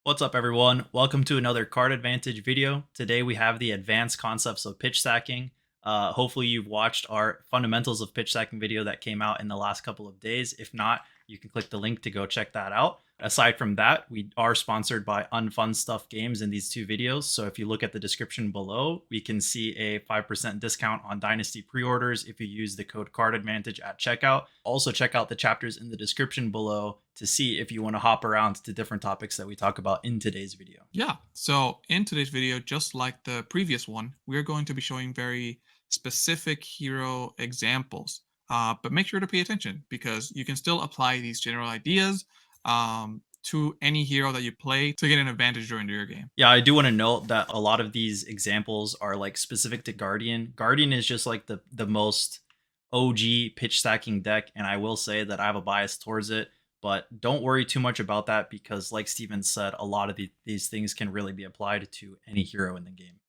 What's up, everyone? Welcome to another Card Advantage video. Today we have the advanced concepts of pitch stacking. Hopefully you've watched our fundamentals of pitch stacking video that came out in the last couple of days. If not, you can click the link to go check that out. Aside from that, we are sponsored by Unfun Stuff Games in these two videos. So if you look at the description below, we can see a 5% discount on Dynasty pre-orders if you use the code Card Advantage at checkout. Also check out the chapters in the description below to see if you want to hop around to different topics that we talk about in today's video. Yeah, so in today's video, just like the previous one, we're going to be showing very specific hero examples. But make sure to pay attention because you can still apply these general ideas to any hero that you play to get an advantage during your game. Yeah, I do want to note that a lot of these examples are like specific to Guardian. Guardian is just like the most OG pitch stacking deck, and I will say that I have a bias towards it. But don't worry too much about that because, like Steven said, a lot of these things can really be applied to any hero in the game.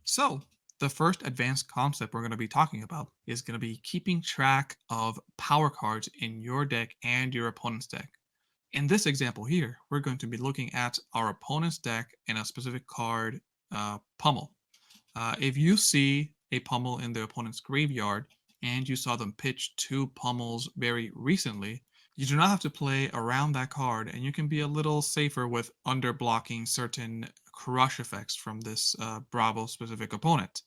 So, the first advanced concept we're going to be talking about is going to be keeping track of power cards in your deck and your opponent's deck. In this example here, we're going to be looking at our opponent's deck and a specific card, Pummel. If you see a Pummel in the opponent's graveyard and you saw them pitch two Pummels very recently, you do not have to play around that card, and you can be a little safer with underblocking certain crush effects from this Bravo specific opponent.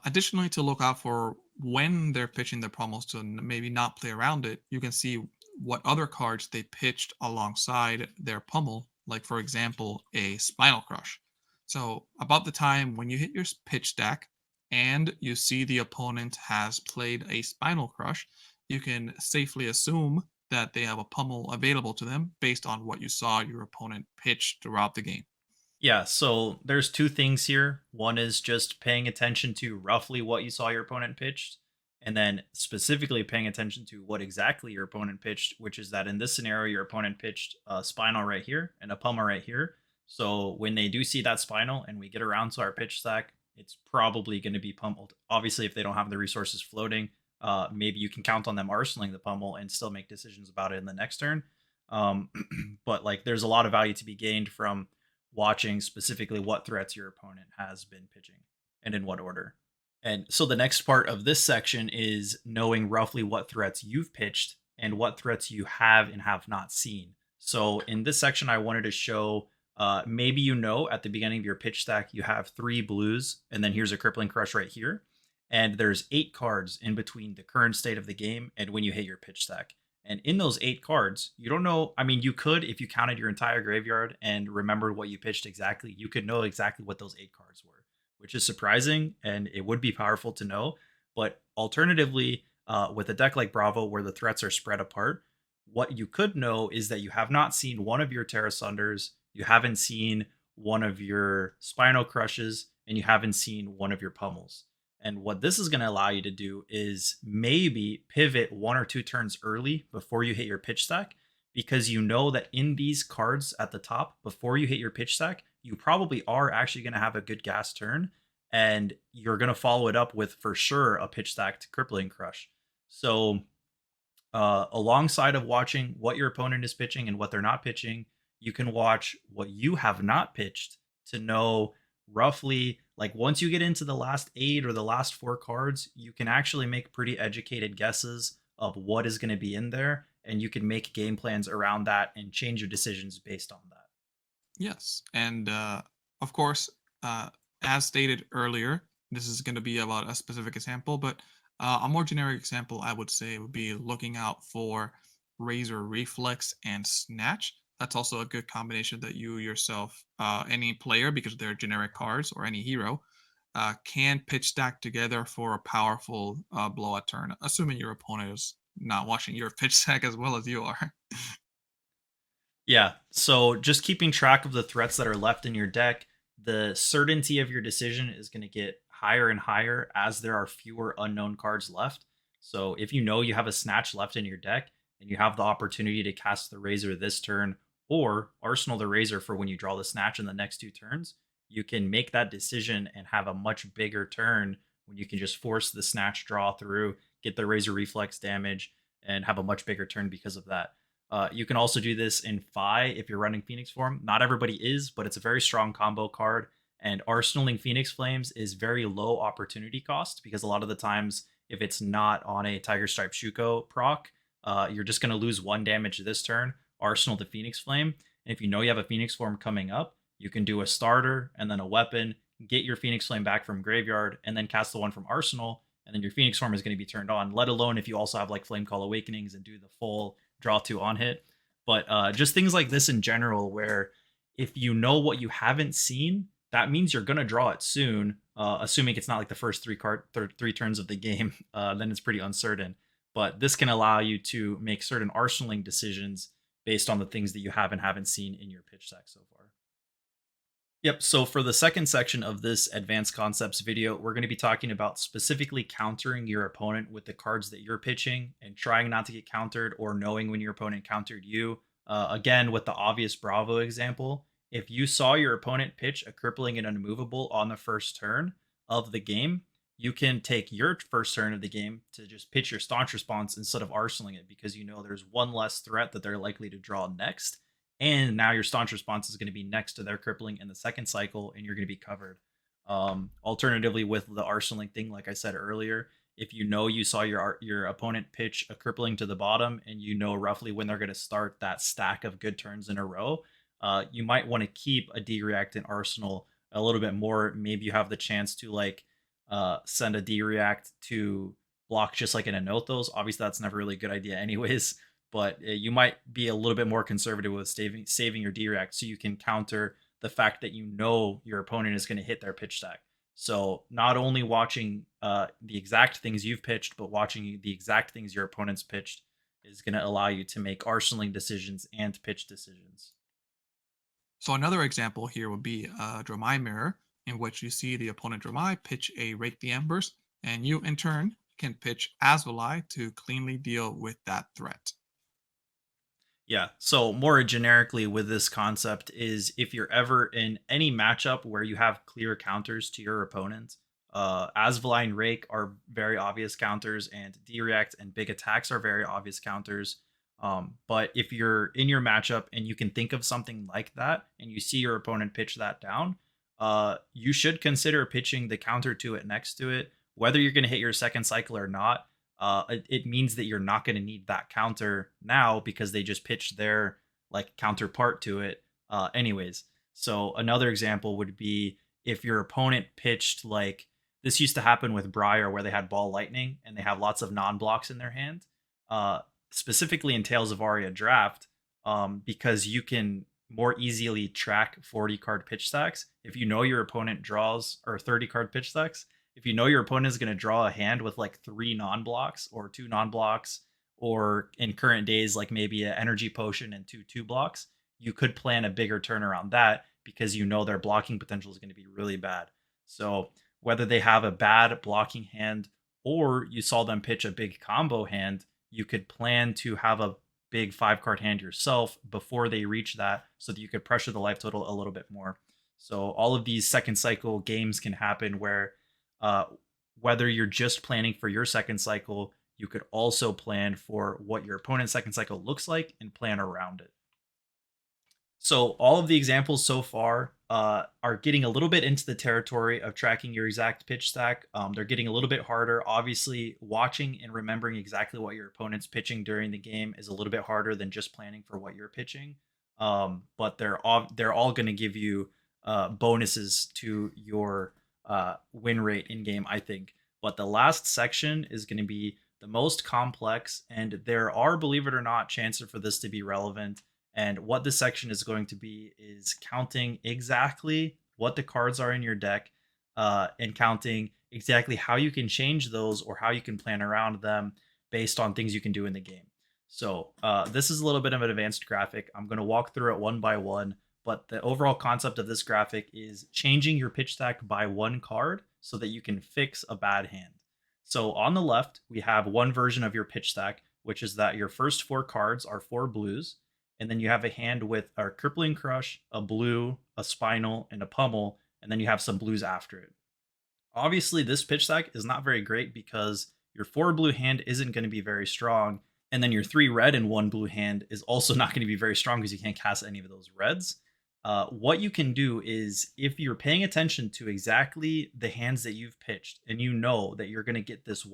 Additionally, to look out for when they're pitching the promos to maybe not play around it, you can see what other cards they pitched alongside their pummel, like for example, a Spinal Crush. So, about the time when you hit your pitch stack and you see the opponent has played a Spinal Crush, you can safely assume that they have a pummel available to them based on what you saw your opponent pitch throughout the game. Yeah, so there's two things here. One is just paying attention to roughly what you saw your opponent pitched, and then specifically paying attention to what exactly your opponent pitched, which is that in this scenario, your opponent pitched a spinal right here and a pummel right here. So when they do see that spinal and we get around to our pitch stack, it's probably going to be pummeled. Obviously, if they don't have the resources floating, maybe you can count on them arsenaling the pummel and still make decisions about it in the next turn. Um, but like, there's a lot of value to be gained from watching specifically what threats your opponent has been pitching and in what order. And so the next part of this section is knowing roughly what threats you've pitched and what threats you have and have not seen. So in this section, I wanted to show maybe at the beginning of your pitch stack, you have 3 blues, and then here's a Crippling Crush right here. And there's 8 cards in between the current state of the game and when you hit your pitch stack. And in those 8 cards, you don't know. I mean, you could, if you counted your entire graveyard and remembered what you pitched exactly, you could know exactly what those 8 cards were, which is surprising and it would be powerful to know. But alternatively, with a deck like Bravo, where the threats are spread apart, what you could know is that you have not seen one of your Terra Sunders, you haven't seen one of your Spinal Crushes, and you haven't seen one of your Pummels. And what this is going to allow you to do is maybe pivot 1 or 2 turns early before you hit your pitch stack, because you know that in these cards at the top, before you hit your pitch stack, you probably are actually going to have a good gas turn, and you're going to follow it up with for sure a pitch stacked Crippling Crush. So, alongside of watching what your opponent is pitching and what they're not pitching, you can watch what you have not pitched to know roughly, like, once you get into the last 8 or the last 4 cards, you can actually make pretty educated guesses of what is going to be in there, and you can make game plans around that and change your decisions based on that. Yes, and of course, uh, as stated earlier, this is going to be about a specific example, but a more generic example I would say would be looking out for Razor Reflex and Snatch. That's also a good combination that you yourself, any player, because they're generic cards, or any hero, can pitch stack together for a powerful blowout turn, assuming your opponent is not watching your pitch stack as well as you are. Yeah. So just keeping track of the threats that are left in your deck, the certainty of your decision is going to get higher and higher as there are fewer unknown cards left. So if you know you have a Snatch left in your deck and you have the opportunity to cast the Razor this turn or Arsenal the Razor for when you draw the Snatch in the next 2 turns, you can make that decision and have a much bigger turn when you can just force the Snatch draw through, get the Razor Reflex damage, and have a much bigger turn because of that. You can also do this in Fi if you're running Phoenix form. Not everybody is, but it's a very strong combo card. And arsenaling Phoenix Flames is very low opportunity cost because a lot of the times, if it's not on a Tiger Stripe Shuko proc, you're just going to lose one damage this turn, arsenal the Phoenix Flame. And if you know you have a Phoenix form coming up, you can do a starter and then a weapon, get your Phoenix Flame back from graveyard, and then cast the one from Arsenal. And then your Phoenix form is going to be turned on, let alone if you also have like Flame Call Awakenings and do the full draw two on hit. But just things like this in general, where if you know what you haven't seen, that means you're gonna draw it soon. Assuming it's not like the first three turns of the game, then it's pretty uncertain. But this can allow you to make certain arsenaling decisions based on the things that you haven't seen in your pitch stack so far. Yep. So for the second section of this advanced concepts video, we're going to be talking about specifically countering your opponent with the cards that you're pitching and trying not to get countered or knowing when your opponent countered you. Again, with the obvious Bravo example, if you saw your opponent pitch a crippling and unmovable on the first turn of the game, you can take your first turn of the game to just pitch your staunch response instead of arsenaling it because you know there's one less threat that they're likely to draw next, and now your staunch response is going to be next to their crippling in the second cycle, and you're going to be covered. Alternatively, with the arsenaling thing, like I said earlier, if you know you saw your opponent pitch a crippling to the bottom, and you know roughly when they're going to start that stack of good turns in a row, you might want to keep a D-React in Arsenal a little bit more. Maybe you have the chance to like send a D-React to block just like in a Nothos. Obviously, that's never really a good idea anyways, but you might be a little bit more conservative with saving your D-React so you can counter the fact that you know your opponent is going to hit their pitch stack. So not only watching the exact things you've pitched, but watching the exact things your opponent's pitched is going to allow you to make arsenaling decisions and pitch decisions. So another example here would be a Dromai mirror, in which you see the opponent Dromai pitch a Rake the Embers, and you in turn can pitch Azulai to cleanly deal with that threat. Yeah. So more generically with this concept is if you're ever in any matchup where you have clear counters to your opponent, Asvali and Rake are very obvious counters, and D-React and Big Attacks are very obvious counters. But if you're in your matchup and you can think of something like that and you see your opponent pitch that down, you should consider pitching the counter to it next to it, whether you're going to hit your second cycle or not. It means that you're not going to need that counter now because they just pitched their like counterpart to it anyways. So another example would be if your opponent pitched like this used to happen with Briar where they had Ball Lightning and they have lots of non-blocks in their hand. Specifically in Tales of Aria Draft, because you can more easily track 40 card pitch stacks. If you know your opponent draws, or 30 card pitch stacks, if you know your opponent is going to draw a hand with like 3 non-blocks or 2 non-blocks, or in current days like maybe an energy potion and 2 blocks, you could plan a bigger turn around that because you know their blocking potential is going to be really bad. So whether they have a bad blocking hand or you saw them pitch a big combo hand, you could plan to have a big 5 card hand yourself before they reach that so that you could pressure the life total a little bit more. So all of these second cycle games can happen where uh, whether you're just planning for your second cycle, you could also plan for what your opponent's second cycle looks like and plan around it. So all of the examples so far are getting a little bit into the territory of tracking your exact pitch stack. They're getting a little bit harder. Obviously, watching and remembering exactly what your opponent's pitching during the game is a little bit harder than just planning for what you're pitching. But they're all going to give you bonuses to your win rate in game, I think. But the last section is going to be the most complex, and there are, believe it or not, chances for this to be relevant. And what this section is going to be is counting exactly what the cards are in your deck, and counting exactly how you can change those or how you can plan around them based on things you can do in the game. So this is a little bit of an advanced graphic. I'm going to walk through it one by one, but the overall concept of this graphic is changing your pitch stack by 1 card so that you can fix a bad hand. So on the left, we have one version of your pitch stack, which is that your first 4 cards are 4 blues, and then you have a hand with a crippling crush, a blue, a spinal, and a pummel, and then you have some blues after it. Obviously, this pitch stack is not very great because your 4 blue hand isn't going to be very strong, And then your 3 red and 1 blue hand is also not going to be very strong because you can't cast any of those reds. What you can do is, if you're paying attention to exactly the hands that you've pitched and you know that you're going to get this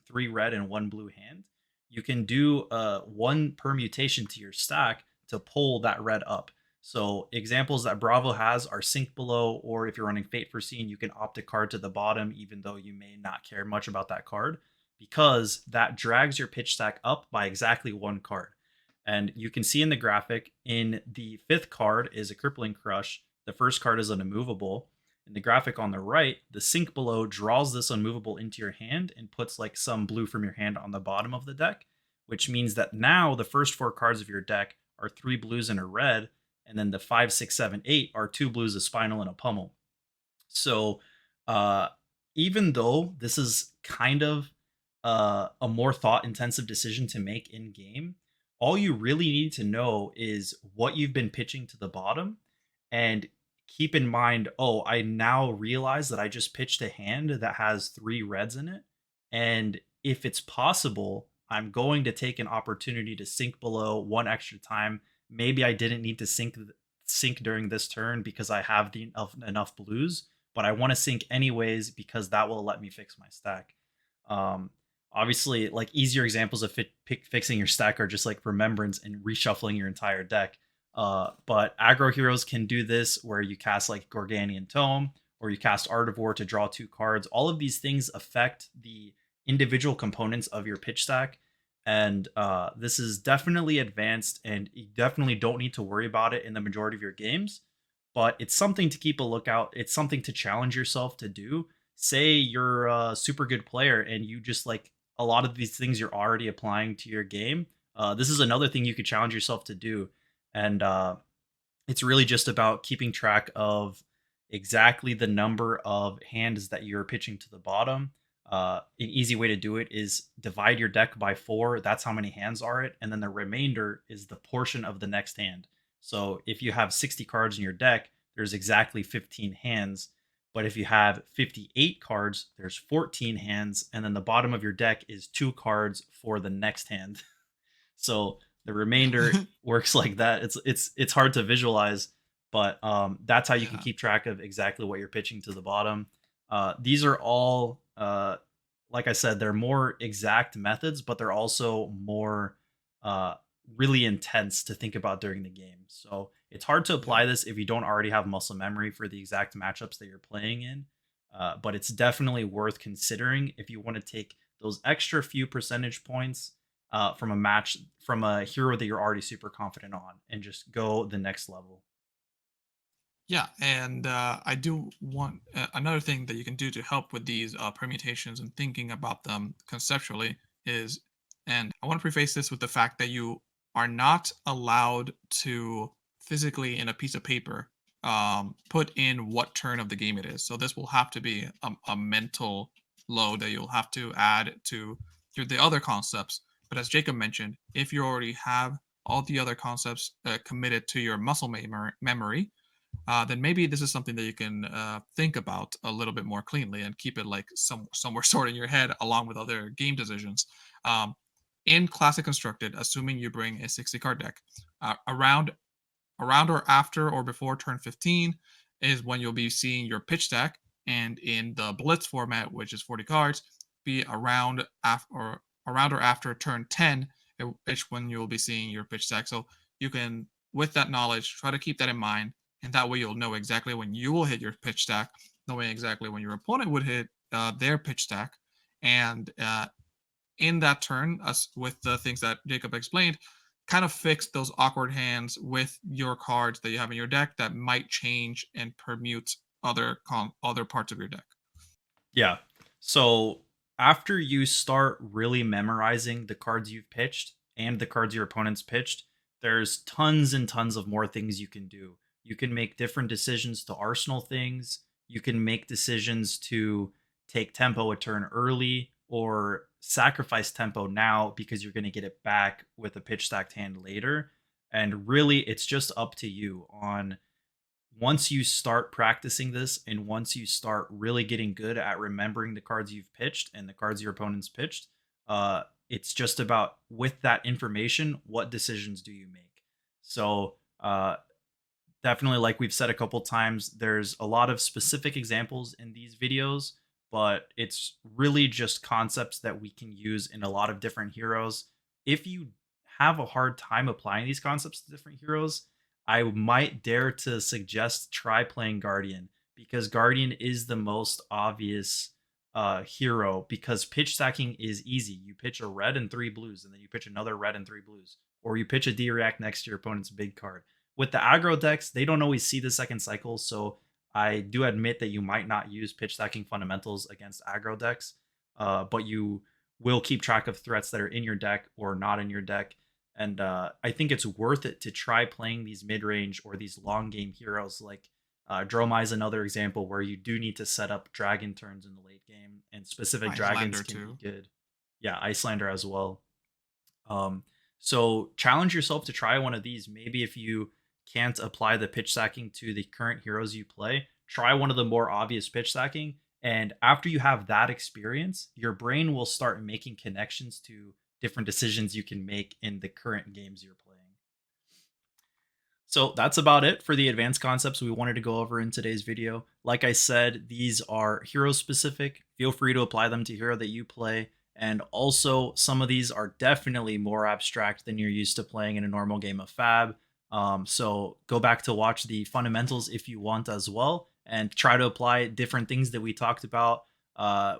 3 red and 1 blue hand, you can do one permutation to your stack to pull that red up. So examples that Bravo has are Sink Below, or if you're running Fate Foreseen, you can opt a card to the bottom, even though you may not care much about that card, because that drags your pitch stack up by exactly 1 card. And you can see in the graphic, in the 5th card is a Crippling Crush. The first card is an Immovable. In the graphic on the right, the Sink Below draws this unmovable into your hand and puts like some blue from your hand on the bottom of the deck, which means that now the first 4 cards of your deck are 3 blues and a red, and then the 5, 6, 7, 8 are 2 blues, a spinal, and a pummel. So uh, even though this is kind of a more thought intensive decision to make in game, all you really need to know is what you've been pitching to the bottom, and keep in mind, oh, I now realize that I just pitched a hand that has 3 reds in it. And if it's possible, I'm going to take an opportunity to sink below 1 extra time. Maybe I didn't need to sink during this turn because I have enough blues, but I want to sink anyways because that will let me fix my stack. Um, Obviously, like, easier examples of fixing your stack are just like Remembrance and reshuffling your entire deck. But aggro heroes can do this, where you cast like Gorganian Tome or you cast Art of War to draw 2 cards. All of these things affect the individual components of your pitch stack. And this is definitely advanced, and you definitely don't need to worry about it in the majority of your games. But it's something to keep a lookout. It's something to challenge yourself to do. Say you're a super good player and you just like a lot of these things you're already applying to your game. This is another thing you could challenge yourself to do. And it's really just about keeping track of exactly the number of hands that you're pitching to the bottom. An easy way to do it is divide your deck by 4. That's how many hands are it. And then the remainder is the portion of the next hand. So if you have 60 cards in your deck, there's exactly 15 hands. But if you have 58 cards, there's 14 hands. And then the bottom of your deck is 2 cards for the next hand. So the remainder works like that. It's hard to visualize, but that's how you can Yeah. keep track of exactly what you're pitching to the bottom. These are all, like I said, they're more exact methods, but they're also more uh, really intense to think about during the game. So it's hard to Yeah. apply this if you don't already have muscle memory for the exact matchups that you're playing in. But it's definitely worth considering if you want to take those extra few percentage points from a match, from a hero that you're already super confident on, and just go the next level. Yeah, and I do want another thing that you can do to help with these permutations and thinking about them conceptually is, and I want to preface this with the fact that you are not allowed to physically in a piece of paper put in what turn of the game it is. So this will have to be a mental load that you'll have to add to the other concepts. But as Jacob mentioned, if you already have all the other concepts committed to your muscle memory, then maybe this is something that you can think about a little bit more cleanly and keep it like somewhere stored in your head along with other game decisions. Um, in Classic Constructed, assuming you bring a 60 card deck, around or after or before turn 15 is when you'll be seeing your pitch deck, and in the Blitz format, which is 40 cards, be around or after turn 10 is when you'll be seeing your pitch deck. So you can, with that knowledge, try to keep that in mind, and that way you'll know exactly when you will hit your pitch stack, knowing exactly when your opponent would hit their pitch stack, and in that turn, us with the things that Jacob explained, kind of fix those awkward hands with your cards that you have in your deck that might change and permute other parts of your deck. Yeah. So after you start really memorizing the cards you've pitched and the cards your opponents pitched, there's tons and tons of more things you can do. You can make different decisions to arsenal things. You can make decisions to take tempo a turn early or sacrifice tempo now because you're going to get it back with a pitch stacked hand later. And really, it's just up to you on, once you start practicing this and once you start really getting good at remembering the cards you've pitched and the cards your opponents pitched, It's just about with that information, what decisions do you make? So, definitely, like we've said a couple times, there's a lot of specific examples in these videos, but it's really just concepts that we can use in a lot of different heroes. If you have a hard time applying these concepts to different heroes, I might dare to suggest try playing Guardian, because Guardian is the most obvious hero, because pitch stacking is easy. You pitch a red and three blues, and then you pitch another red and three blues, or you pitch a D react next to your opponent's big card. With the aggro decks, they don't always see the second cycle, so I do admit that you might not use pitch stacking fundamentals against aggro decks, but you will keep track of threats that are in your deck or not in your deck. And I think it's worth it to try playing these mid range or these long game heroes. Like Dromai is another example where you do need to set up dragon turns in the late game, and specific dragons Icelander can be too. good. Yeah, Icelander as well. So challenge yourself to try one of these. Maybe if you can't apply the pitch stacking to the current heroes you play, try one of the more obvious pitch stacking. And after you have that experience, your brain will start making connections to different decisions you can make in the current games you're playing. So that's about it for the advanced concepts we wanted to go over in today's video. Like I said, these are hero specific. Feel free to apply them to hero that you play. And also, some of these are definitely more abstract than you're used to playing in a normal game of Fab. So go back to watch the fundamentals if you want as well, and try to apply different things that we talked about.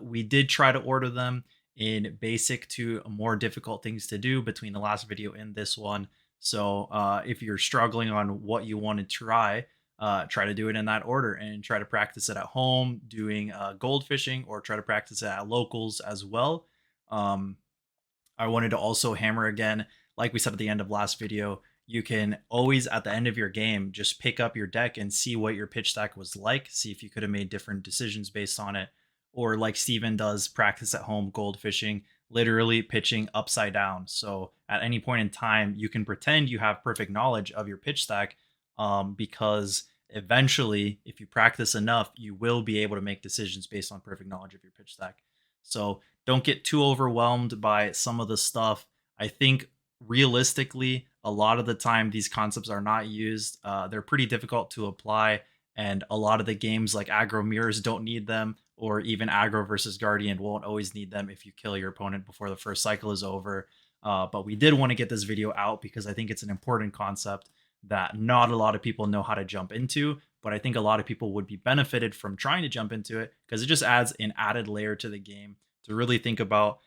We did try to order them in basic to more difficult things to do between the last video and this one. So if you're struggling on what you want to try to do it in that order and try to practice it at home doing gold fishing, or try to practice it at locals as well. Um, I wanted to also hammer again, like we said at the end of last video, you can always at the end of your game just pick up your deck and see what your pitch stack was like, see if you could have made different decisions based on it. Or like Steven does, practice at home gold fishing, literally pitching upside down. So at any point in time, you can pretend you have perfect knowledge of your pitch stack, because eventually, if you practice enough, you will be able to make decisions based on perfect knowledge of your pitch stack. So don't get too overwhelmed by some of the stuff. I think realistically, a lot of the time these concepts are not used. They're pretty difficult to apply, and a lot of the games like aggro mirrors don't need them, or even aggro versus guardian won't always need them if you kill your opponent before the first cycle is over. But we did want to get this video out because I think it's an important concept that not a lot of people know how to jump into, but I think a lot of people would be benefited from trying to jump into it, because it just adds an added layer to the game to really think about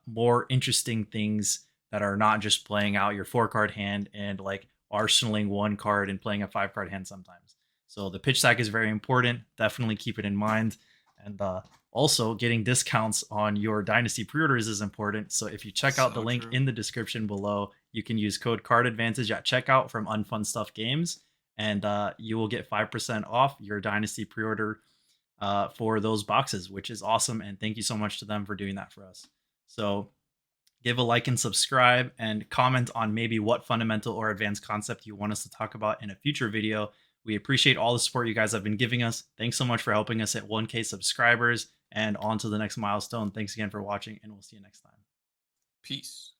more interesting things that are not just playing out your 4 card hand and like arsenaling 1 card and playing a 5 card hand sometimes. So the pitch stack is very important. Definitely keep it in mind. And also, getting discounts on your Dynasty pre-orders is important. So if you check out the So link true. in the description below, you can use code Card Advantage at checkout from Unfun Stuff Games, and you will get 5% off your Dynasty pre-order for those boxes, which is awesome. And thank you so much to them for doing that for us. So give a like and subscribe, and comment on maybe what fundamental or advanced concept you want us to talk about in a future video. We appreciate all the support you guys have been giving us. Thanks so much for helping us hit 1K subscribers and on to the next milestone. Thanks again for watching, and we'll see you next time. Peace.